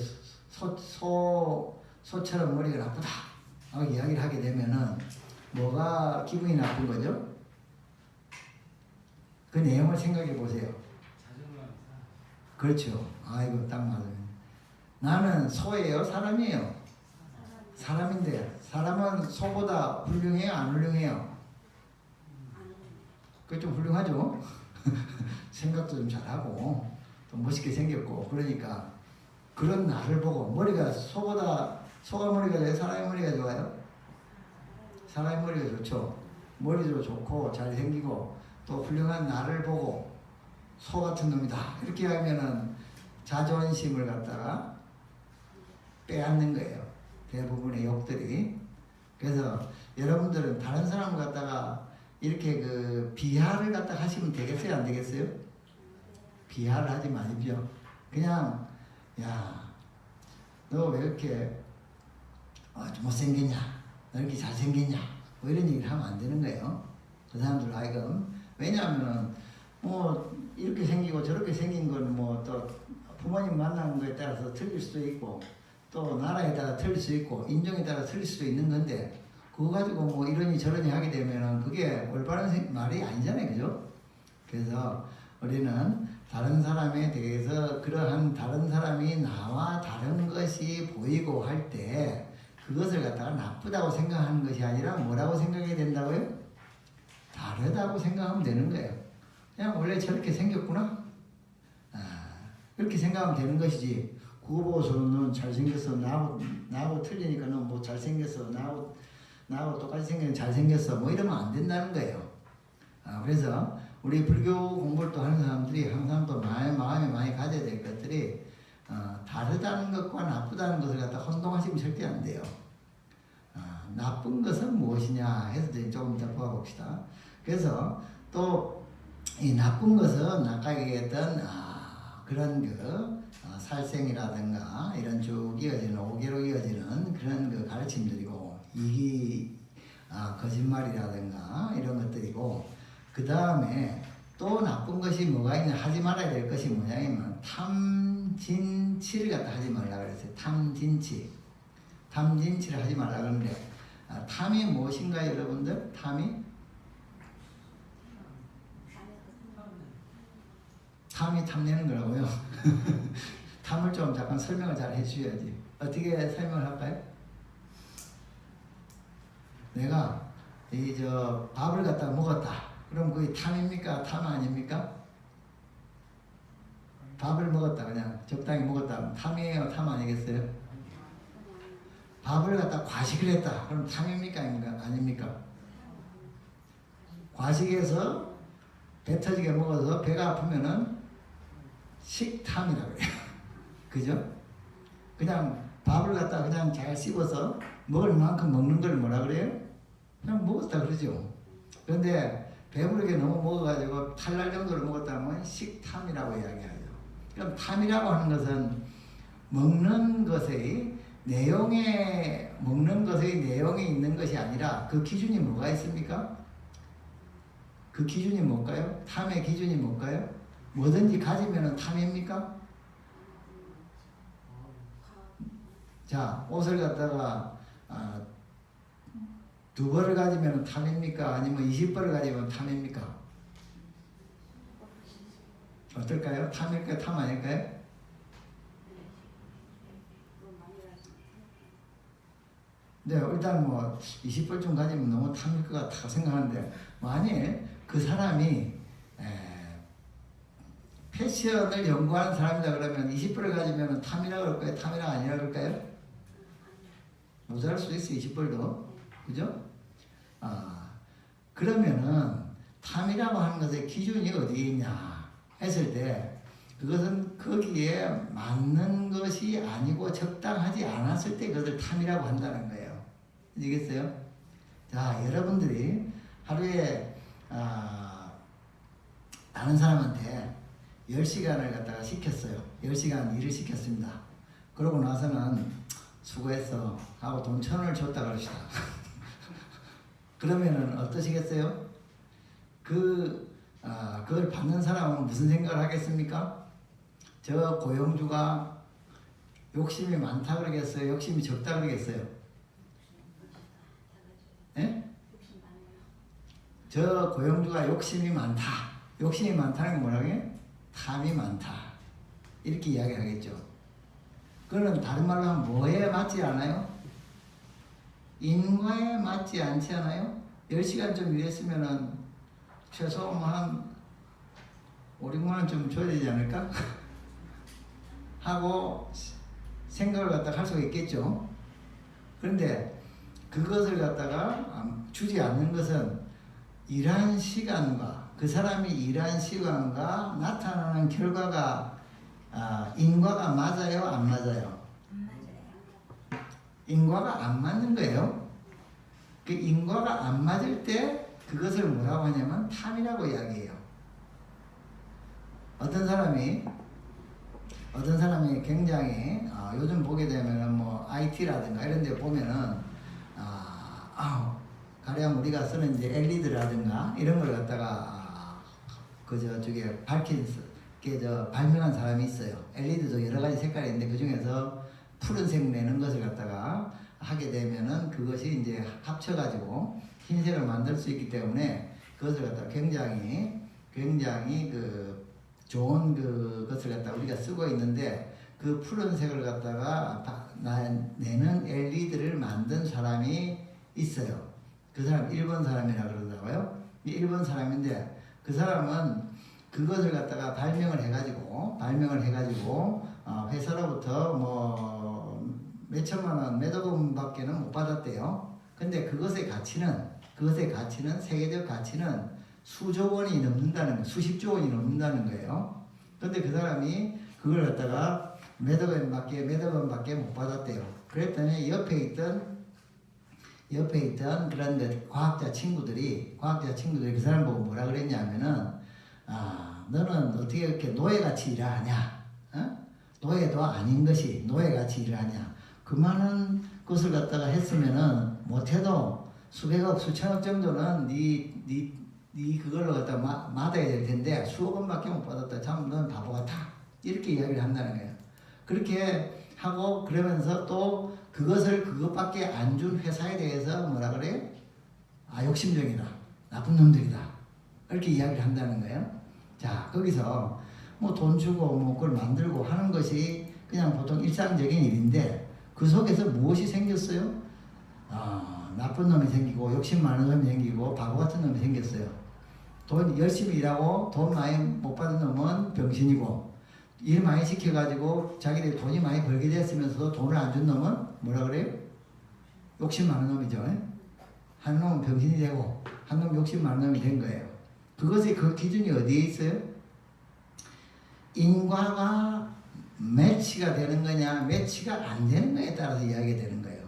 Speaker 1: 소처럼 머리가 나쁘다 하고 이야기를 하게 되면은 뭐가 기분이 나쁜 거죠? 그 내용을 생각해 보세요. 그렇죠. 아이고 딱 맞아요. 나는 소예요? 사람이에요? 사람인데 사람은 소보다 훌륭해요? 안 훌륭해요? 그게 좀 훌륭하죠? 생각도 좀 잘하고 또 멋있게 생겼고 그러니까 그런 나를 보고 머리가 소가 머리가 좋아요? 사람의 머리가 좋아요? 사람의 머리가 좋죠. 머리도 좋고 잘생기고 또 훌륭한 나를 보고 소 같은 놈이다 이렇게 하면은 자존심을 갖다가 빼앗는 거예요. 대부분의 욕들이. 그래서 여러분들은 다른 사람을 갖다가 이렇게 그 비하를 갖다가 하시면 되겠어요? 안 되겠어요? 비하를 하지 마십시오. 그냥 야, 너 왜 이렇게 못생겼냐? 너 이렇게 잘생겼냐? 뭐 이런 얘기를 하면 안 되는 거예요. 그 사람들 하여금. 왜냐하면은 뭐 이렇게 생기고 저렇게 생긴 건 뭐 또 부모님 만나는 거에 따라서 틀릴 수도 있고 또 나라에 따라 틀릴 수 있고 인종에 따라 틀릴 수도 있는 건데 그거 가지고 뭐 이러니 저러니 하게 되면은 그게 올바른 말이 아니잖아요. 그죠? 그래서 우리는 다른 사람에 대해서 그러한 다른 사람이 나와 다른 것이 보이고 할 때 그것을 갖다가 나쁘다고 생각하는 것이 아니라 뭐라고 생각해야 된다고요? 다르다고 생각하면 되는 거예요. 그냥 원래 저렇게 생겼구나? 그렇게 생각하면 되는 것이지 그거 보고서는 넌 잘생겼어 나하고 틀리니까 넌 뭐 잘생겼어 나하고 똑같이 생긴 잘생겼어 뭐 이러면 안 된다는 거예요. 그래서 우리 불교 공부를 또 하는 사람들이 항상 또 마음에 많이 가져야 될 것들이 다르다는 것과 나쁘다는 것을 갖다 혼동하시면 절대 안 돼요. 나쁜 것은 무엇이냐 해서 조금 더 보아봅시다. 그래서 또 이 나쁜 것은 아까 얘기했던 그런 그 살생이라든가 이런 쭉 이어지는 오개로 이어지는 그런 그 가르침들이고 거짓말이라든가 이런 것들이고 그 다음에 또 나쁜 것이 뭐가 있냐 하지 말아야 될 것이 뭐냐면 탐진치를 갖다 하지 말라 그랬어요. 탐진치를 하지 말라 그러는데 탐이 무엇인가요 여러분들? 탐이 탐내는 거라고요. 탐을 좀 잠깐 설명을 잘 해주셔야지. 어떻게 설명을 할까요? 내가 밥을 갖다가 먹었다. 그럼 그게 탐입니까? 탐 아닙니까? 밥을 먹었다 그냥 적당히 먹었다. 탐이에요? 탐 아니겠어요? 밥을 갖다 과식을 했다. 그럼 탐입니까? 아닙니까? 과식해서 배 터지게 먹어서 배가 아프면은 식탐이라고 그래요. 그죠? 그냥 밥을 갖다 그냥 잘 씹어서 먹을 만큼 먹는 걸 뭐라 그래요? 그냥 먹었다 그러죠. 그런데 배부르게 너무 먹어가지고 탈날 정도로 먹었다면 식탐이라고 이야기하죠. 그럼 탐이라고 하는 것은 먹는 것의 내용이 있는 것이 아니라 그 기준이 뭐가 있습니까? 그 기준이 뭘까요? 탐의 기준이 뭘까요? 뭐든지 가지면 탐입니까? 자, 옷을 갖다가 2벌을 가지면 탐입니까? 아니면 20벌을 가지면 탐입니까? 어떨까요? 탐일까요? 탐 아닐까요? 네, 일단 뭐 20벌쯤 가지면 너무 탐일 것 같다고 생각하는데 만일 그 사람이 패션을 연구하는 사람이다 그러면 20벌을 가지면 탐이라고 그럴까요? 탐이라 아니라고 그럴까요? 모자랄 수도 있어요. 20벌도. 그죠? 그러면은 탐이라고 하는 것의 기준이 어디에 있냐 했을 때 그것은 거기에 맞는 것이 아니고 적당하지 않았을 때 그것을 탐이라고 한다는 거예요. 아시겠어요? 자, 여러분들이 하루에 다른 사람한테 10시간을 갖다가 시켰어요. 10시간 일을 시켰습니다. 그러고 나서는 수고했어 하고 돈 1,000원을 줬다 그럽시다. 그러면은 어떠시겠어요? 그걸 받는 사람은 무슨 생각을 하겠습니까? 저 고용주가 욕심이 많다 그러겠어요? 욕심이 적다 그러겠어요? 예? 저 고용주가 욕심이 많다. 욕심이 많다는 게 뭐라고 해? 탐이 많다. 이렇게 이야기하겠죠. 그거는 다른 말로 하면 뭐에 맞지 않아요? 인과에 맞지 않지 않아요? 10시간 좀 일했으면은 최소 한 5, 6만 원 좀 줘야 되지 않을까? 하고 생각을 갖다가 할 수가 있겠죠. 그런데 그것을 갖다가 주지 않는 것은 일한 시간과 그 사람이 일한 시간과 나타나는 결과가 인과가 맞아요? 안 맞아요?
Speaker 2: 안 맞아요.
Speaker 1: 인과가 안 맞는 거예요. 그 인과가 안 맞을 때 그것을 뭐라고 하냐면 탐이라고 이야기해요. 어떤 사람이 굉장히 요즘 보게 되면은 뭐 IT라든가 이런 데 보면은 가령 우리가 쓰는 이제 LED라든가 이런 걸 갖다가 저쪽에 발명한 사람이 있어요. LED도 여러 가지 색깔이 있는데 그 중에서 푸른색 내는 것을 갖다가 하게 되면은 그것이 이제 합쳐가지고 흰색을 만들 수 있기 때문에 그것을 갖다가 굉장히 좋은 그것을 갖다가 우리가 쓰고 있는데 그 푸른색을 갖다가 내는 LED를 만든 사람이 있어요. 그 사람 일본 사람이라 그러더라고요. 일본 사람인데 그 사람은 그것을 갖다가 발명을 해가지고 회사로부터 뭐 몇천만 원, 몇억 원밖에는 못 받았대요. 근데 그것의 가치는 세계적 가치는 수조 원이 넘는다는 거예요. 수십조 원이 넘는다는 거예요. 근데 그 사람이 그걸 갖다가 몇억 원밖에 못 받았대요. 그랬더니 옆에 있던 그런 과학자 친구들이 그 사람 보고 뭐라 그랬냐면은 너는 어떻게 이렇게 노예같이 일을 하냐? 노예도 아닌 것이 노예같이 일을 하냐? 그 많은 것을 갖다가 했으면은 못해도 수백억 수천억 정도는 네 그걸로 갖다가 받아야 될 텐데 수억 원밖에 못 받았다. 참 넌 바보 같아. 이렇게 이야기를 한다는 거예요. 그렇게 하고 그러면서 또 그것밖에 안 준 회사에 대해서 뭐라 그래? 욕심쟁이다. 나쁜 놈들이다. 이렇게 이야기를 한다는 거예요. 자, 거기서 뭐 돈 주고 뭐 그걸 만들고 하는 것이 그냥 보통 일상적인 일인데 그 속에서 무엇이 생겼어요? 나쁜 놈이 생기고 욕심 많은 놈이 생기고 바보 같은 놈이 생겼어요. 돈 열심히 일하고 돈 많이 못 받은 놈은 병신이고 일 많이 시켜가지고 자기들이 돈이 많이 벌게 됐으면서도 돈을 안 준 놈은 뭐라 그래요? 욕심 많은 놈이죠. 한 놈은 병신이 되고 한 놈은 욕심 많은 놈이 된 거예요. 그 기준이 어디에 있어요? 인과가 매치가 되는 거냐 매치가 안 되는 거에 따라서 이야기가 되는 거예요.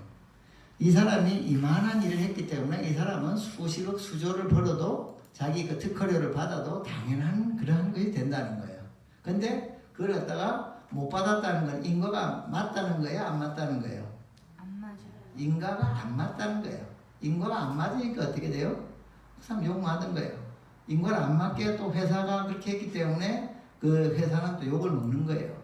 Speaker 1: 이 사람이 이만한 일을 했기 때문에 이 사람은 수십억 수조를 벌어도 자기 그 특허료를 받아도 당연한 그러한 것이 된다는 거예요. 근데 그걸 갖다가 못 받았다는 건 인과가 맞다는 거예요? 안 맞다는 거예요?
Speaker 2: 안 맞아요.
Speaker 1: 인과가 안 맞다는 거예요. 인과가 안 맞으니까 어떻게 돼요? 그 사람 욕 맞은 거예요. 인과를 안 맞게 또 회사가 그렇게 했기 때문에 그 회사는 또 욕을 먹는 거예요.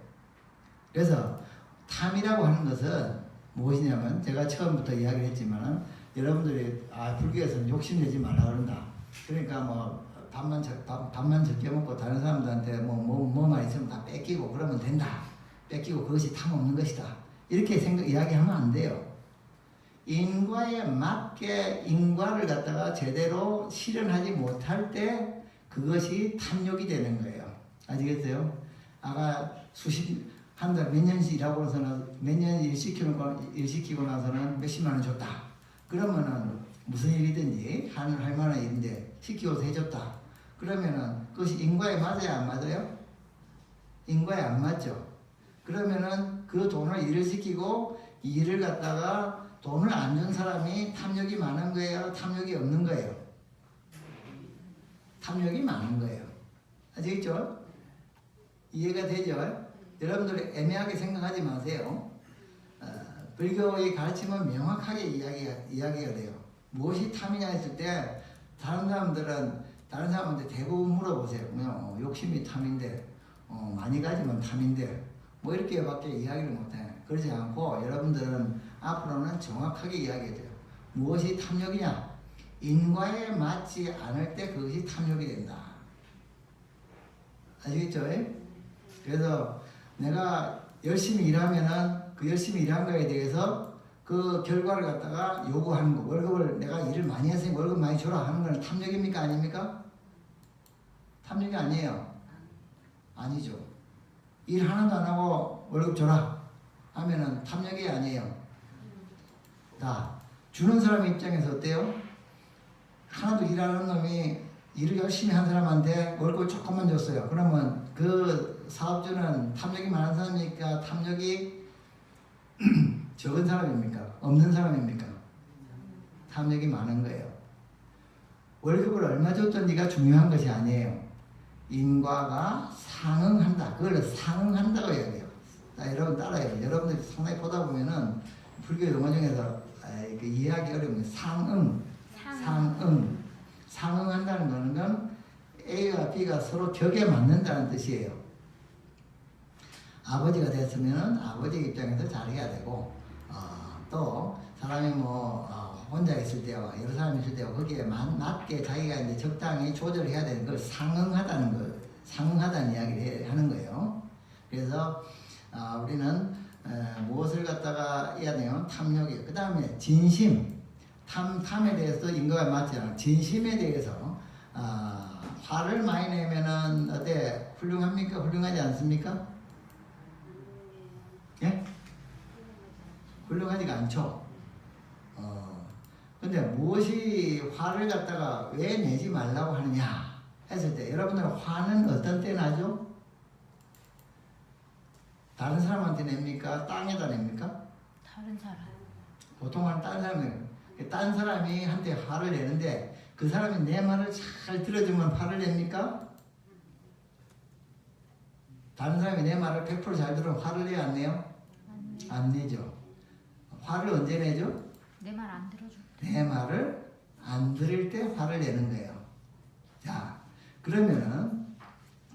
Speaker 1: 그래서 탐이라고 하는 것은 무엇이냐면 제가 처음부터 이야기를 했지만 여러분들이 불교에서는 욕심내지 말라 그런다. 그러니까 뭐 밥만 적게 먹고 다른 사람들한테 뭐만 있으면 다 뺏기고 그러면 된다. 뺏기고 그것이 탐 없는 것이다. 이렇게 이야기하면 안 돼요. 인과에 맞게 인과를 갖다가 제대로 실현하지 못할 때 그것이 탐욕이 되는 거예요. 아시겠어요? 아까 한 달 몇 년씩 일하고 나서는 몇 년 일 시키고 나서는 몇십만 원 줬다. 그러면은 무슨 일이든지 할 만한 일인데 시키고서 해줬다. 그러면은 그것이 인과에 맞아야 안 맞아요? 인과에 안 맞죠. 그러면은 그 돈을 일을 시키고 이 일을 갖다가 돈을 안 준 사람이 탐욕이 많은 거예요? 탐욕이 없는 거예요? 탐욕이 많은 거예요. 아시겠죠? 이해가 되죠? 여러분들 애매하게 생각하지 마세요. 불교의 가르침은 명확하게 이야기가 돼요. 무엇이 탐이냐 했을 때 다른 사람한테 대부분 물어보세요. 욕심이 탐인데 많이 가지면 탐인데 뭐 이렇게밖에 이야기를 못해요. 그러지 않고 여러분들은 앞으로는 정확하게 이야기해야 돼요. 무엇이 탐욕이냐? 인과에 맞지 않을 때 그것이 탐욕이 된다. 아시겠죠? 그래서 내가 열심히 일하면은 그 열심히 일한 거에 대해서 그 결과를 갖다가 요구하는 거, 월급을 내가 일을 많이 했으니 월급 많이 줘라 하는 건 탐욕입니까? 아닙니까? 탐욕이 아니에요. 아니죠. 일 하나도 안 하고 월급 줘라 하면은 탐욕이 아니에요. 자, 주는 사람 입장에서 어때요? 하나도 일 안 하는 놈이 일을 열심히 한 사람한테 월급을 조금만 줬어요. 그러면 그 사업주는 탐욕이 많은 사람입니까? 탐욕이 적은 사람입니까? 없는 사람입니까? 탐욕이 많은 거예요. 월급을 얼마 줬던지가 중요한 것이 아니에요. 인과가 상응한다. 그걸 상응한다고 이야기해요. 자, 여러분 따라해요. 여러분들이 상당히 보다 보면은 불교 용어 중에서 이해하기 어려운 게 상응. 상응한다는 건 A와 B가 서로 격에 맞는다는 뜻이에요. 아버지가 됐으면 아버지 입장에서 잘해야 되고 또 사람이 혼자 있을 때와 여러 사람이 있을 때와 거기에 맞게 자기가 이제 적당히 조절해야 되는 걸 상응하다는 이야기를 하는 거예요. 그래서 우리는 무엇을 갖다가 해야 돼요? 탐욕이에요. 그 다음에 진심. 탐에 대해서 인과가 맞지 않아요. 진심에 대해서 화를 많이 내면은 어때? 훌륭합니까? 훌륭하지 않습니까? 예? 훌륭하지가 않죠. 근데 무엇이 화를 갖다가 왜 내지 말라고 하느냐 했을 때 여러분들 화는 어떤 때 나죠? 다른 사람한테 냅니까? 땅에다 냅니까?
Speaker 2: 다른 사람.
Speaker 1: 보통은 딴 사람이 한테 화를 내는데 그 사람이 내 말을 잘 들어주면 화를 냅니까? 다른 사람이 내 말을 100% 잘 들으면 화를 내요? 안 내요? 안 내죠. 화를 언제 내죠?
Speaker 2: 내 말 안 들어줄 때.
Speaker 1: 내 말을 안 들을 때 화를 내는 거예요. 자, 그러면은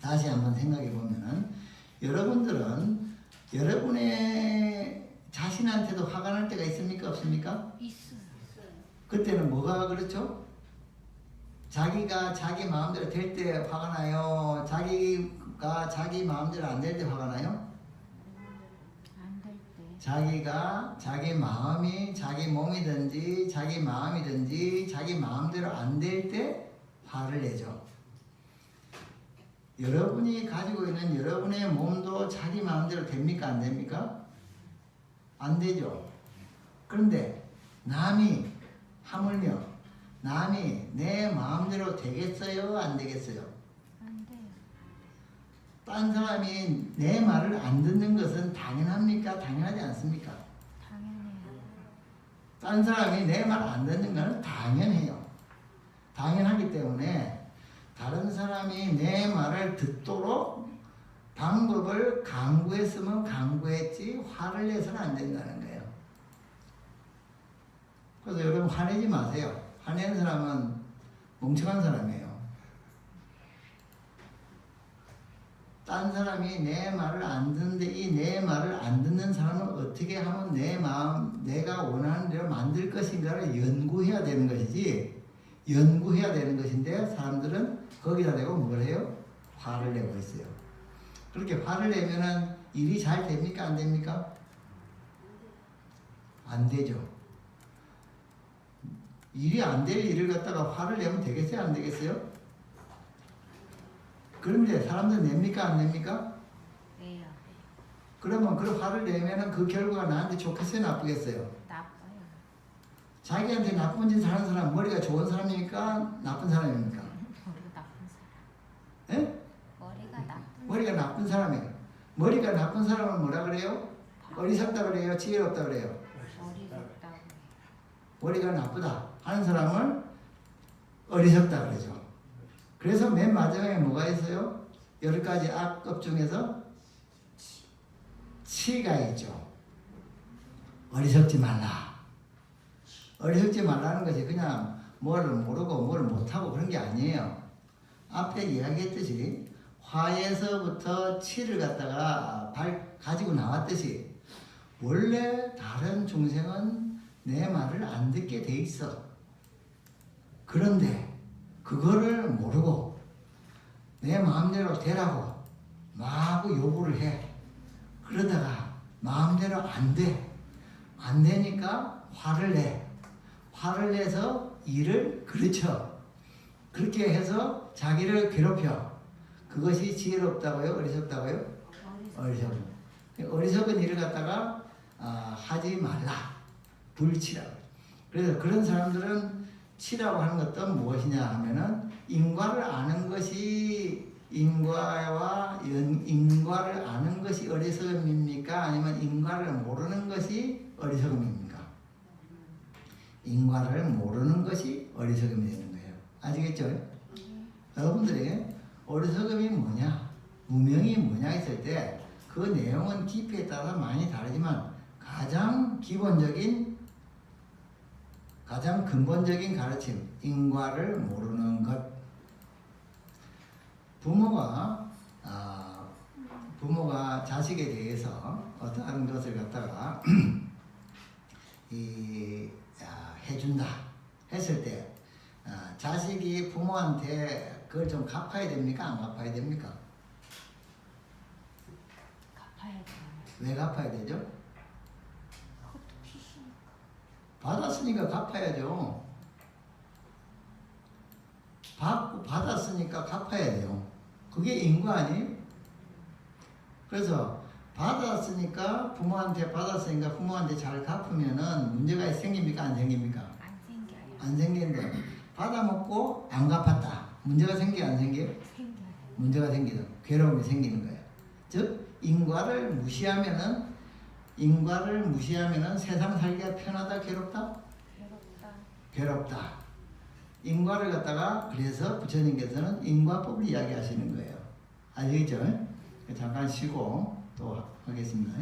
Speaker 1: 다시 한번 생각해 보면은 여러분들은 여러분의 자신한테도 화가 날 때가 있습니까? 없습니까?
Speaker 2: 있어요.
Speaker 1: 그때는 뭐가 그렇죠? 자기가 자기 마음대로 될 때 화가 나요? 자기가 자기 마음대로 안 될 때 화가 나요?
Speaker 2: 안 될 때.
Speaker 1: 자기가 자기 마음이 자기 몸이든지 자기 마음이든지 자기 마음대로 안 될 때 화를 내죠. 여러분이 가지고 있는 여러분의 몸도 자기 마음대로 됩니까? 안 됩니까? 안 되죠. 그런데 남이 하물며 남이 내 마음대로 되겠어요? 안 되겠어요?
Speaker 2: 안 돼요.
Speaker 1: 딴 사람이 내 말을 안 듣는 것은 당연합니까? 당연하지 않습니까?
Speaker 2: 당연해요.
Speaker 1: 딴 사람이 내 말 안 듣는 것은 당연해요. 당연하기 때문에 다른 사람이 내 말을 듣도록 방법을 강구했으면 강구했지 화를 내서는 안 된다는 거예요. 그래서 여러분 화내지 마세요. 화내는 사람은 멍청한 사람이에요. 딴 사람이 내 말을 안 듣는데 이 내 말을 안 듣는 사람은 어떻게 하면 내 마음, 내가 원하는 대로 만들 것인가를 연구해야 되는 것이지, 연구해야 되는 것인데 사람들은 거기다 대고 뭘 해요? 화를 내고 있어요. 그렇게 화를 내면은 일이 잘 됩니까? 안 됩니까? 안 되죠. 일이 안 될 일을 갖다가 화를 내면 되겠어요? 안 되겠어요? 그런데 사람들 냅니까? 안 냅니까?
Speaker 2: 왜요?
Speaker 1: 그러면 그 화를 내면은 그 결과가 나한테 좋겠어요? 나쁘겠어요?
Speaker 2: 나빠요.
Speaker 1: 자기한테 나쁜 짓 하는 사람 머리가 좋은 사람입니까? 나쁜 사람입니까?
Speaker 2: 머리가 나쁜 사람.
Speaker 1: 예?
Speaker 2: 머리가 나쁜
Speaker 1: 머리가 나쁜 사람이에요. 머리가 나쁜 사람은 뭐라 그래요? 어리석다 그래요? 지혜롭다 그래요?
Speaker 2: 어리석다고.
Speaker 1: 머리가 나쁘다 하는 사람을 어리석다 그러죠. 그래서 맨 마지막에 뭐가 있어요? 10가지 악업 중에서 치가 있죠. 어리석지 말라. 어리석지 말라는 것이 그냥 뭘 모르고 뭘 못하고 그런 게 아니에요. 앞에 이야기했듯이 화에서부터 치를 갖다가 가지고 나왔듯이 원래 다른 중생은 내 말을 안 듣게 돼 있어. 그런데 그거를 모르고 내 마음대로 되라고 마구 요구를 해. 그러다가 마음대로 안 돼. 안 되니까 화를 내. 화를 내서 일을 그르쳐. 그렇게 해서 자기를 괴롭혀. 그것이 지혜롭다고요? 어리석다고요? 어리석은. 어리석은 일을 갖다가 하지 말라. 불치라고. 그래서 그런 사람들은 치라고 하는 것도 무엇이냐 하면은 인과를 아는 것이 인과를 아는 것이 어리석음입니까? 아니면 인과를 모르는 것이 어리석음입니까? 인과를 모르는 것이 어리석음이 되는 거예요. 아시겠죠? 여러분들에게 어리석음이 뭐냐, 무명이 뭐냐 했을 때 그 내용은 깊이에 따라 많이 다르지만 가장 기본적인, 가장 근본적인 가르침, 인과를 모르는 것. 부모가 자식에 대해서 어떠한 것을 갖다가 해준다 했을 때 자식이 부모한테 그걸 좀 갚아야 됩니까? 안 갚아야 됩니까?
Speaker 2: 갚아야 돼요.
Speaker 1: 왜 갚아야 되죠?
Speaker 2: 그것도 피신.
Speaker 1: 받았으니까 갚아야죠. 받았으니까 갚아야 돼요. 그게 인과 아니에요? 그래서 부모한테 받았으니까 부모한테 잘 갚으면은 문제가 생깁니까? 안 생깁니까?
Speaker 2: 안 생겨요.
Speaker 1: 안 생기는데 받아먹고 안 갚았다. 문제가 생겨요? 안 생겨요?
Speaker 2: 생겨요.
Speaker 1: 문제가 생기는, 괴로움이 생기는 거예요. 즉 인과를 무시하면은 세상 살기가 편하다, 괴롭다? 괴롭다. 인과를 갖다가 그래서 부처님께서는 인과법을 이야기하시는 거예요. 아시겠죠? 잠깐 쉬고 또 하겠습니다.